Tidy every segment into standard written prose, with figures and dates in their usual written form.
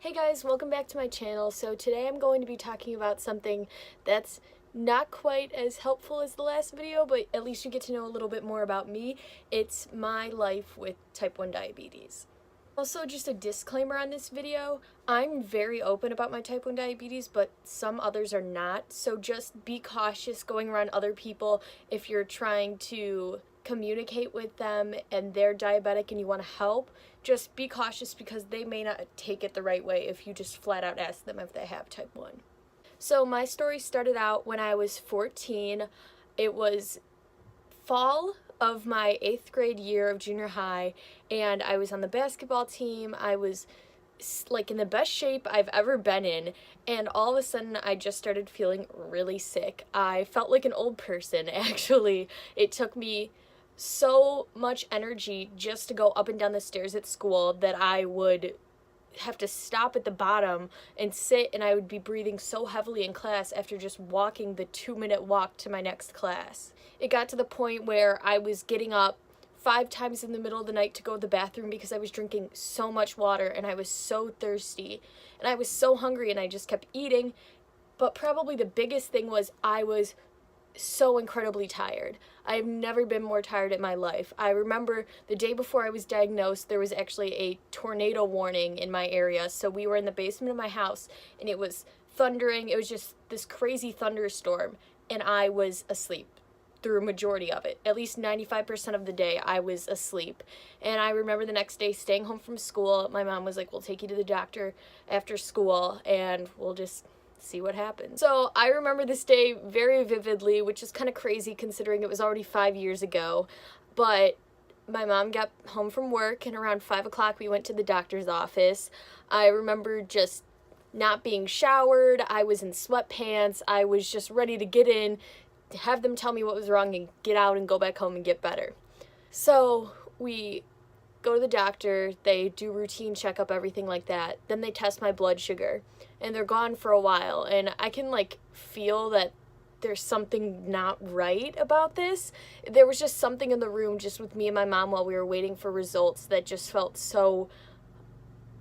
Hey guys, welcome back to my channel. So today I'm going to be talking about something that's not quite as helpful as the last video, but at least you get to know a little bit more about me. It's my life with type 1 diabetes. Also, just a disclaimer on this video, I'm very open about my type 1 diabetes, but some others are not, so just be cautious going around other people if you're trying to communicate with them and they're diabetic and you want to help. Just be cautious because they may not take it the right way if you just flat out ask them if they have type 1. So my story started out when I was 14. It was fall of my 8th grade year of junior high, and I was on the basketball team. I was like in the best shape I've ever been in, and all of a sudden I just started feeling really sick. I felt like an old person, actually. It took me so much energy just to go up and down the stairs at school that I would have to stop at the bottom and sit, and I would be breathing so heavily in class after just walking the 2-minute walk to my next class. It got to the point where I was getting up 5 times in the middle of the night to go to the bathroom because I was drinking so much water and I was so thirsty and I was so hungry, and I just kept eating. But probably the biggest thing was I was so incredibly tired. I've never been more tired in my life. I remember the day before I was diagnosed, there was actually a tornado warning in my area, so we were in the basement of my house and it was thundering. It was just this crazy thunderstorm, and I was asleep through a majority of it. At least 95% of the day I was asleep. And I remember the next day staying home from school. My mom was like, "We'll take you to the doctor after school and we'll just see what happens." So I remember this day very vividly, which is kind of crazy considering it was already 5 years ago. But my mom got home from work, and around 5 o'clock we went to the doctor's office. I remember just not being showered. I was in sweatpants. I was just ready to get in, to have them tell me what was wrong and get out and go back home and get better. So we go to the doctor, they do routine checkup, everything like that. Then they test my blood sugar, and they're gone for a while, and I can feel that there's something not right about this. There was just something in the room just with me and my mom while we were waiting for results that just felt so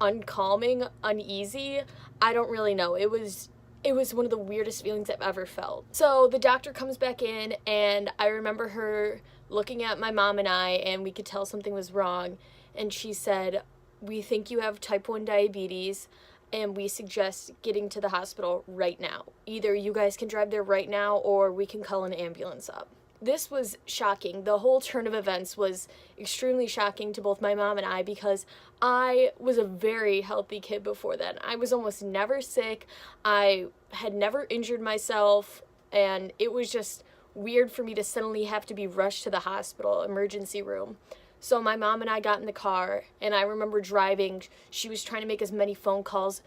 uncalming, uneasy. I don't really know. It was one of the weirdest feelings I've ever felt. So the doctor comes back in, and I remember her looking at my mom and I, and we could tell something was wrong. And she said, "We think you have type 1 diabetes, and we suggest getting to the hospital right now. Either you guys can drive there right now, or we can call an ambulance up." This was shocking. The whole turn of events was extremely shocking to both my mom and I because I was a very healthy kid before then. I was almost never sick. I had never injured myself, and it was just weird for me to suddenly have to be rushed to the hospital emergency room. So my mom and I got in the car, and I remember driving. She was trying to make as many phone calls.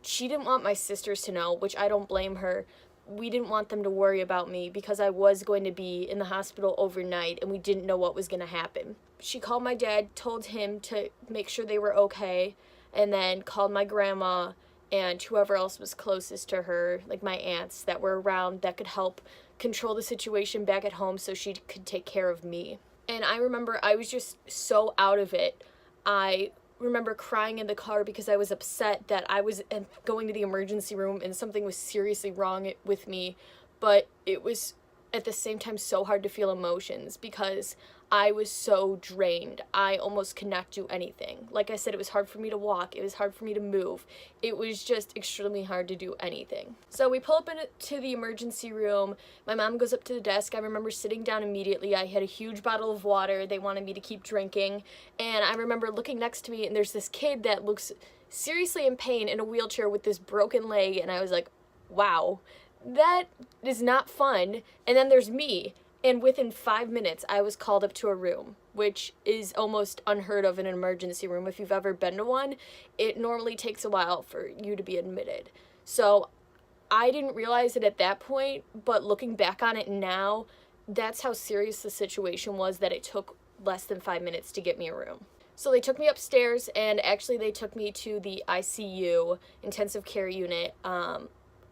She didn't want my sisters to know, which I don't blame her. We didn't want them to worry about me because I was going to be in the hospital overnight and we didn't know what was going to happen. She called my dad, told him to make sure they were okay, and then called my grandma and whoever else was closest to her, like my aunts that were around that could help control the situation back at home so she could take care of me. And I remember I was just so out of it. I remember crying in the car because I was upset that I was going to the emergency room and something was seriously wrong with me, but it was at the same time so hard to feel emotions because I was so drained. I almost could not do anything. Like I said, it was hard for me to walk. It was hard for me to move. It was just extremely hard to do anything. So we pull up into the emergency room. My mom goes up to the desk. I remember sitting down immediately. I had a huge bottle of water. They wanted me to keep drinking. And I remember looking next to me, and there's this kid that looks seriously in pain in a wheelchair with this broken leg. And I was like, wow, that is not fun. And then there's me. And within 5 minutes, I was called up to a room, which is almost unheard of in an emergency room. If you've ever been to one, it normally takes a while for you to be admitted. So I didn't realize it at that point, but looking back on it now, that's how serious the situation was, that it took less than 5 minutes to get me a room. So they took me upstairs, and actually they took me to the ICU, intensive care unit.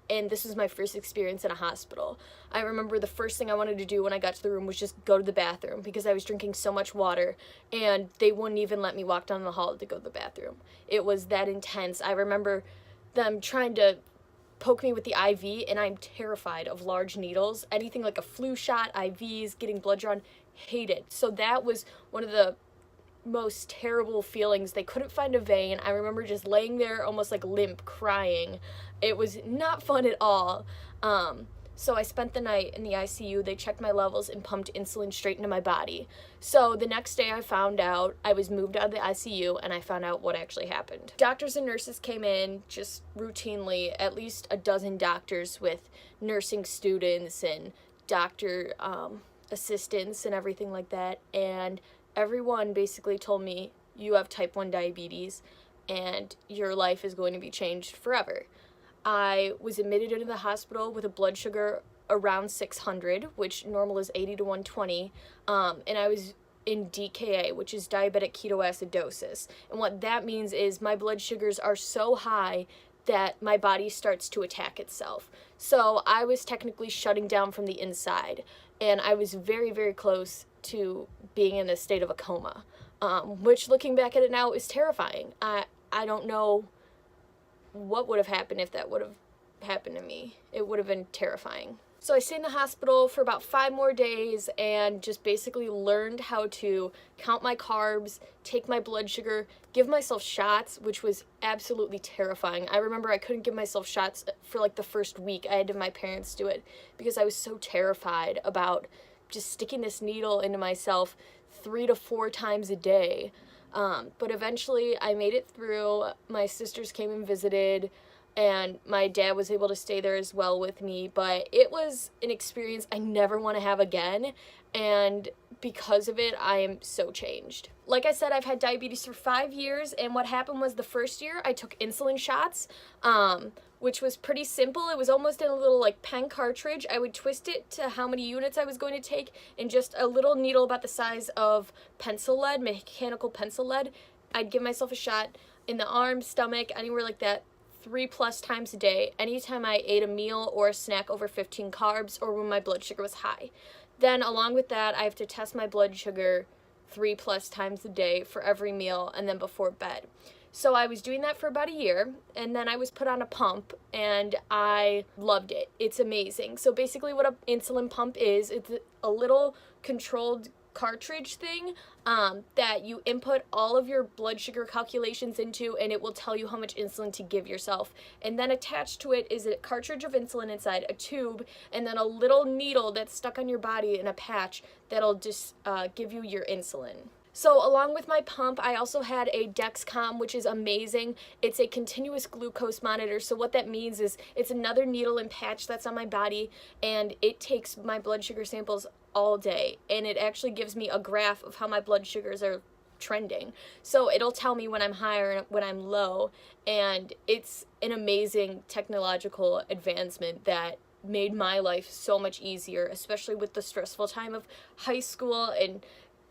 and this was my first experience in a hospital. I remember the first thing I wanted to do when I got to the room was just go to the bathroom because I was drinking so much water, and they wouldn't even let me walk down the hall to go to the bathroom. It was that intense. I remember them trying to poke me with the IV, and I'm terrified of large needles. Anything like a flu shot, IVs, getting blood drawn, hate it. So that was one of the most terrible feelings. They couldn't find a vein. I remember just laying there almost like limp, crying. It was not fun at all. So I spent the night in the ICU. They checked my levels and pumped insulin straight into my body. So the next day I found out, I was moved out of the ICU, and I found out what actually happened. Doctors and nurses came in just routinely, at least a dozen doctors with nursing students and doctor assistants and everything like that, and everyone basically told me, you have type 1 diabetes and your life is going to be changed forever. I was admitted into the hospital with a blood sugar around 600, which normal is 80 to 120, and I was in DKA, which is diabetic ketoacidosis. And what that means is my blood sugars are so high that my body starts to attack itself. So I was technically shutting down from the inside, and I was very, very close to being in a state of a coma, which looking back at it now is terrifying. I don't know what would have happened if that would have happened to me. It would have been terrifying. So I stayed in the hospital for about 5 more days and just basically learned how to count my carbs, take my blood sugar, give myself shots, which was absolutely terrifying. I remember I couldn't give myself shots for like the first week. I had to have my parents do it because I was so terrified about just sticking this needle into myself 3 to 4 times a day. But eventually I made it through. My sisters came and visited, and my dad was able to stay there as well with me, but it was an experience I never want to have again, and because of it, I am so changed. Like I said, I've had diabetes for 5 years, and what happened was the first year I took insulin shots, which was pretty simple. It was almost in a little like pen cartridge. I would twist it to how many units I was going to take in just a little needle about the size of pencil lead, mechanical pencil lead. I'd give myself a shot in the arm, stomach, anywhere like that, 3+ times a day, anytime I ate a meal or a snack over 15 carbs or when my blood sugar was high. Then along with that, I have to test my blood sugar 3+ times a day for every meal and then before bed. So I was doing that for about a year, and then I was put on a pump, and I loved it. It's amazing. So basically what an insulin pump is, it's a little controlled cartridge thing that you input all of your blood sugar calculations into, and it will tell you how much insulin to give yourself. And then attached to it is a cartridge of insulin inside, a tube, and then a little needle that's stuck on your body in a patch that'll just give you your insulin. So along with my pump, I also had a Dexcom, which is amazing. It's a continuous glucose monitor. So what that means is it's another needle and patch that's on my body, and it takes my blood sugar samples all day, and it actually gives me a graph of how my blood sugars are trending. So it'll tell me when I'm higher and when I'm low, and it's an amazing technological advancement that made my life so much easier, especially with the stressful time of high school and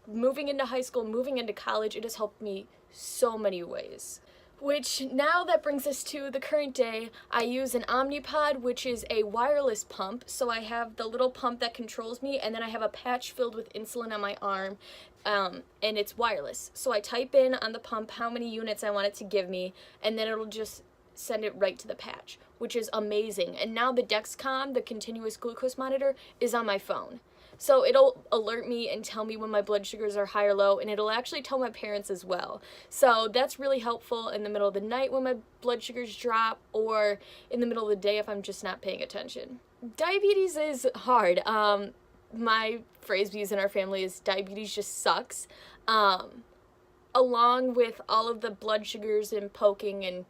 moving into high school, moving into college. It has helped me so many ways. Which now that brings us to the current day. I use an Omnipod, which is a wireless pump. So I have the little pump that controls me, and then I have a patch filled with insulin on my arm, and it's wireless. So I type in on the pump how many units I want it to give me, and then it'll just send it right to the patch, which is amazing. And now the Dexcom, the continuous glucose monitor, is on my phone. So it'll alert me and tell me when my blood sugars are high or low, and it'll actually tell my parents as well. So that's really helpful in the middle of the night when my blood sugars drop, or in the middle of the day if I'm just not paying attention. Diabetes is hard. My phrase we use in our family is diabetes just sucks. Along with all of the blood sugars and poking and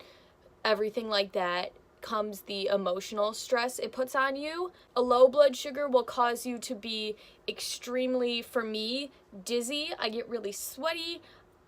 everything like that comes the emotional stress it puts on you. A low blood sugar will cause you to be extremely, for me, dizzy. I get really sweaty,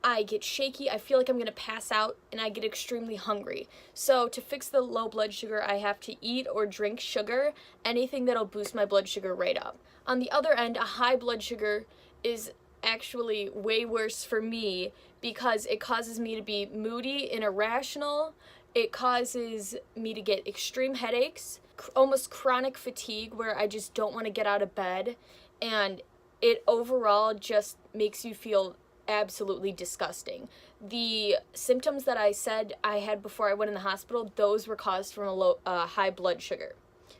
I get shaky, I feel like I'm gonna pass out, and I get extremely hungry. So to fix the low blood sugar, I have to eat or drink sugar, anything that'll boost my blood sugar right up. On the other end, a high blood sugar is actually way worse for me because it causes me to be moody and irrational, It causes me to get extreme headaches, almost chronic fatigue where I just don't want to get out of bed, and it overall just makes you feel absolutely disgusting. The symptoms that I said I had before I went in the hospital, those were caused from a high blood sugar.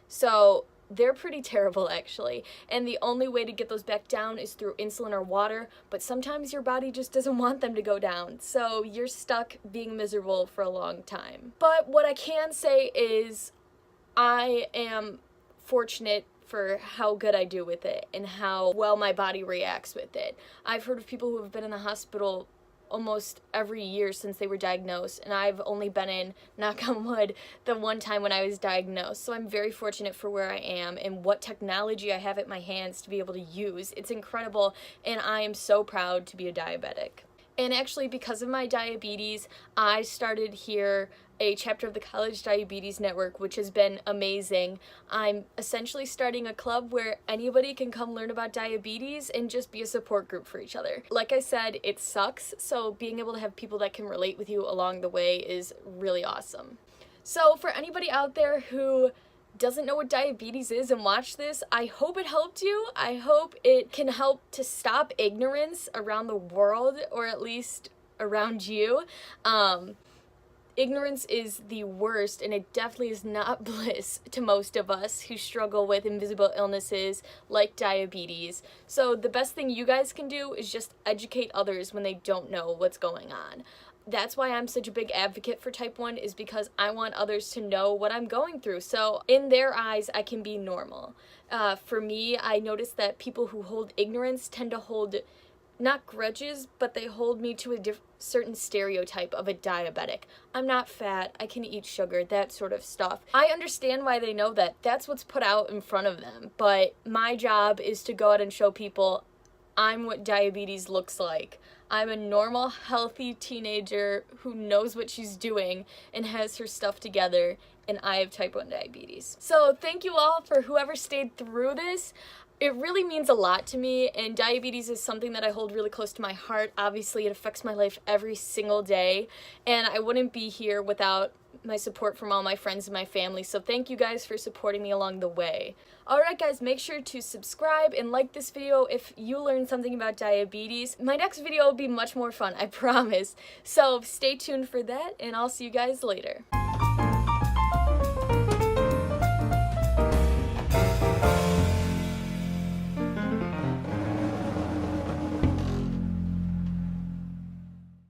So they're pretty terrible, actually, and the only way to get those back down is through insulin or water, but sometimes your body just doesn't want them to go down, so you're stuck being miserable for a long time. But what I can say is I am fortunate for how good I do with it and how well my body reacts with it. I've heard of people who have been in the hospital almost every year since they were diagnosed, and I've only been in, knock on wood, the one time when I was diagnosed. So I'm very fortunate for where I am and what technology I have at my hands to be able to use. It's incredible, and I am so proud to be a diabetic. And actually, because of my diabetes, I started here a chapter of the College Diabetes Network, which has been amazing. I'm essentially starting a club where anybody can come learn about diabetes and just be a support group for each other. Like I said, it sucks, so being able to have people that can relate with you along the way is really awesome. So for anybody out there who doesn't know what diabetes is and watch this, I hope it helped you. I hope it can help to stop ignorance around the world, or at least around you. Ignorance is the worst, and it definitely is not bliss to most of us who struggle with invisible illnesses like diabetes. So the best thing you guys can do is just educate others when they don't know what's going on. That's why I'm such a big advocate for type 1, is because I want others to know what I'm going through, so in their eyes I can be normal. For me, I noticed that people who hold ignorance tend to hold not grudges, but they hold me to a certain stereotype of a diabetic. I'm not fat, I can eat sugar, that sort of stuff. I understand why they know that. That's what's put out in front of them, but my job is to go out and show people I'm what diabetes looks like. I'm a normal, healthy teenager who knows what she's doing and has her stuff together, and I have type 1 diabetes. So thank you all for whoever stayed through this. It really means a lot to me, and diabetes is something that I hold really close to my heart. Obviously, it affects my life every single day, and I wouldn't be here without my support from all my friends and my family, so thank you guys for supporting me along the way. Alright guys, make sure to subscribe and like this video if you learned something about diabetes. My next video will be much more fun, I promise. So stay tuned for that, and I'll see you guys later.